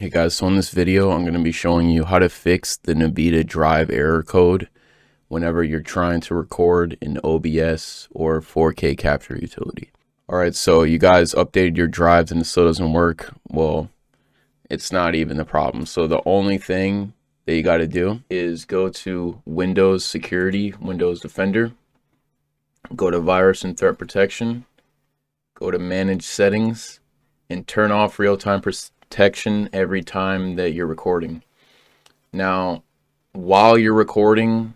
Hey guys, so in this video, I'm going to be showing you how to fix the Nvidia drive error code whenever you're trying to record in OBS or 4K capture utility. Alright, so you guys updated your drives and it still doesn't work. Well, it's not even the problem. So the only thing that you got to do is go to Windows Security, Windows Defender, go to Virus and Threat Protection, go to Manage Settings, and turn off real-time protection every time that you're recording. Now, while you're recording,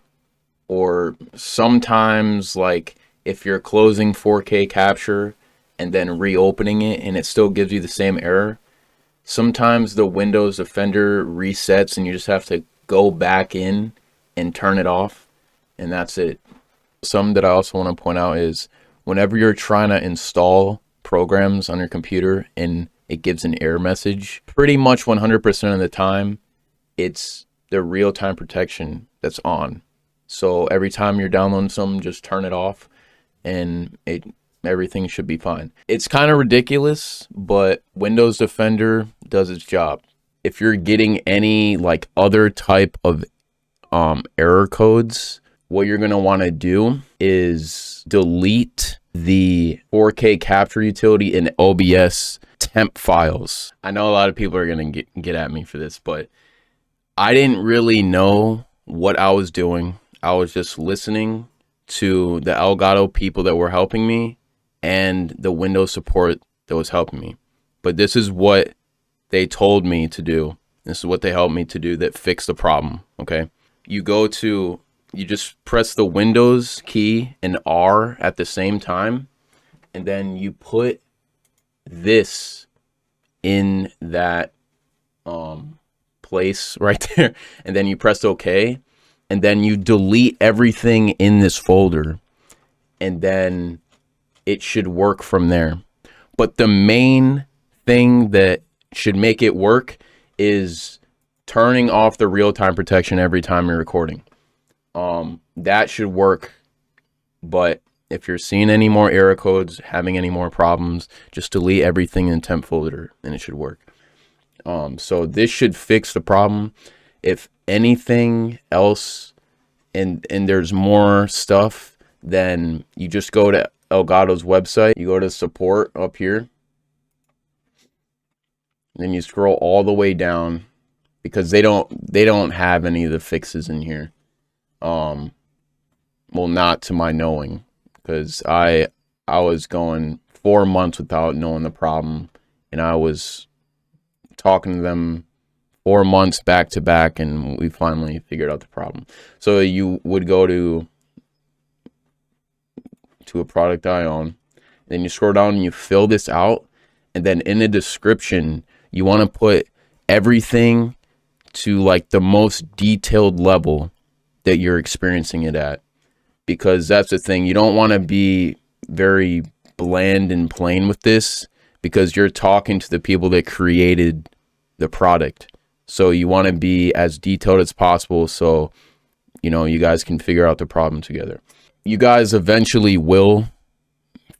or sometimes like if you're closing 4K capture and then reopening it and it still gives you the same error, sometimes the Windows Defender resets and you just have to go back in and turn it off, and that's it. Something that I also want to point out is whenever you're trying to install programs on your computer and it gives an error message, pretty much 100% of the time it's the real-time protection that's on. So every time you're downloading something, just turn it off and everything should be fine. It's kind of ridiculous, but Windows Defender does its job. If you're getting any like other type of error codes, what you're going to want to do is delete the 4K capture utility in OBS temp files. I know a lot of people are going to get at me for this, but I didn't really know what I was doing. I was just listening to the Elgato people that were helping me and the Windows support that was helping me. But this is what they told me to do. This is what they helped me to do that fixed the problem, okay? You just press the Windows key and R at the same time, and then you put this in that place right there, and then you press OK, and then you delete everything in this folder, and then it should work from there. But the main thing that should make it work is turning off the real-time protection every time you're recording. That should work. But if you're seeing any more error codes, having any more problems, just delete everything in temp folder and it should work. So this should fix the problem. If anything else and there's more stuff, then you just go to Elgato's website. You go to support up here. Then you scroll all the way down because they don't have any of the fixes in here. Well, not to my knowing, because I was going 4 months without knowing the problem, and I was talking to them 4 months back to back, and we finally figured out the problem. So you would go to a product I own, then you scroll down and you fill this out, and then in the description you want to put everything to like the most detailed level that you're experiencing it at, because that's the thing. You don't want to be very bland and plain with this, because you're talking to the people that created the product. So you want to be as detailed as possible so you guys can figure out the problem together. You guys eventually will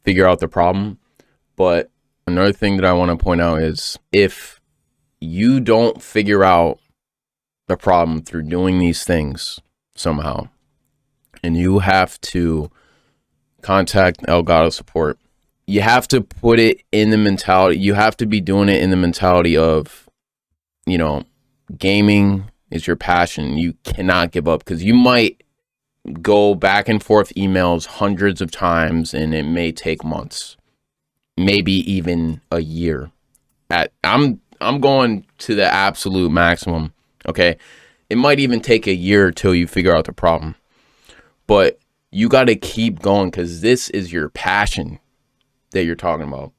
figure out the problem, but another thing that I want to point out is if you don't figure out the problem through doing these things somehow, and you have to contact Elgato Support, you have to put it in the mentality. You have to be doing it in the mentality of, gaming is your passion. You cannot give up, because you might go back and forth emails hundreds of times and it may take months, maybe even a year. I'm going to the absolute maximum, okay? It might even take a year till you figure out the problem. But you got to keep going, because this is your passion that you're talking about.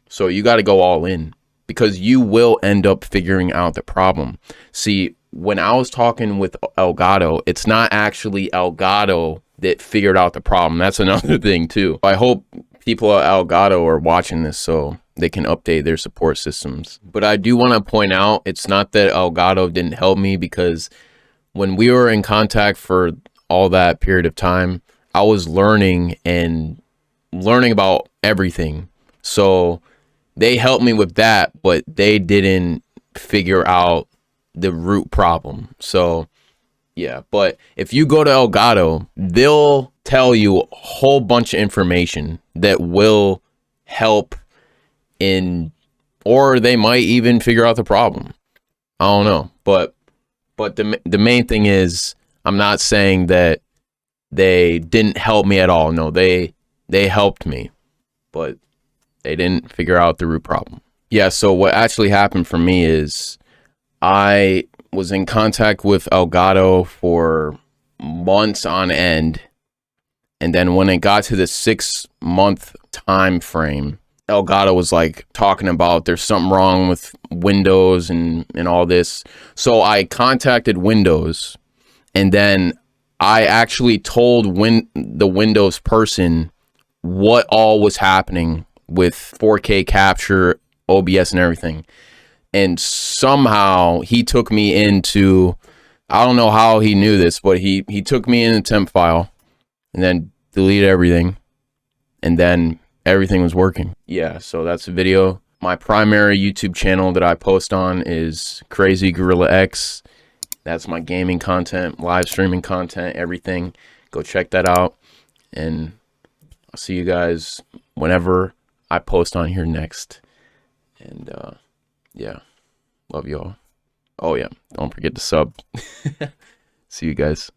So you got to go all in, because you will end up figuring out the problem. See, when I was talking with Elgato, it's not actually Elgato that figured out the problem. That's another thing too. I hope people at Elgato are watching this so they can update their support systems. But I do want to point out, it's not that Elgato didn't help me, because when we were in contact for all that period of time, I was learning about everything. So they helped me with that, but they didn't figure out the root problem. So yeah, but if you go to Elgato, they'll tell you a whole bunch of information that will help in, or they might even figure out the problem. I don't know, but the main thing is, I'm not saying that they didn't help me at all. No, they helped me, but they didn't figure out the root problem. Yeah, so what actually happened for me is I was in contact with Elgato for months on end, and then when it got to the 6-month time frame, Elgato was like talking about there's something wrong with Windows and all this. So I contacted Windows, and then I actually told the Windows person what all was happening with 4K capture, OBS, and everything. And somehow he took me into, I don't know how he knew this, but he took me in a temp file and then deleted everything, and then everything was working. Yeah, so that's the video. My primary YouTube channel that I post on is Crazy Gorilla X. That's my gaming content, live streaming content, everything. Go check that out, and I'll see you guys whenever I post on here next. And yeah, love y'all. Oh yeah, don't forget to sub. See you guys.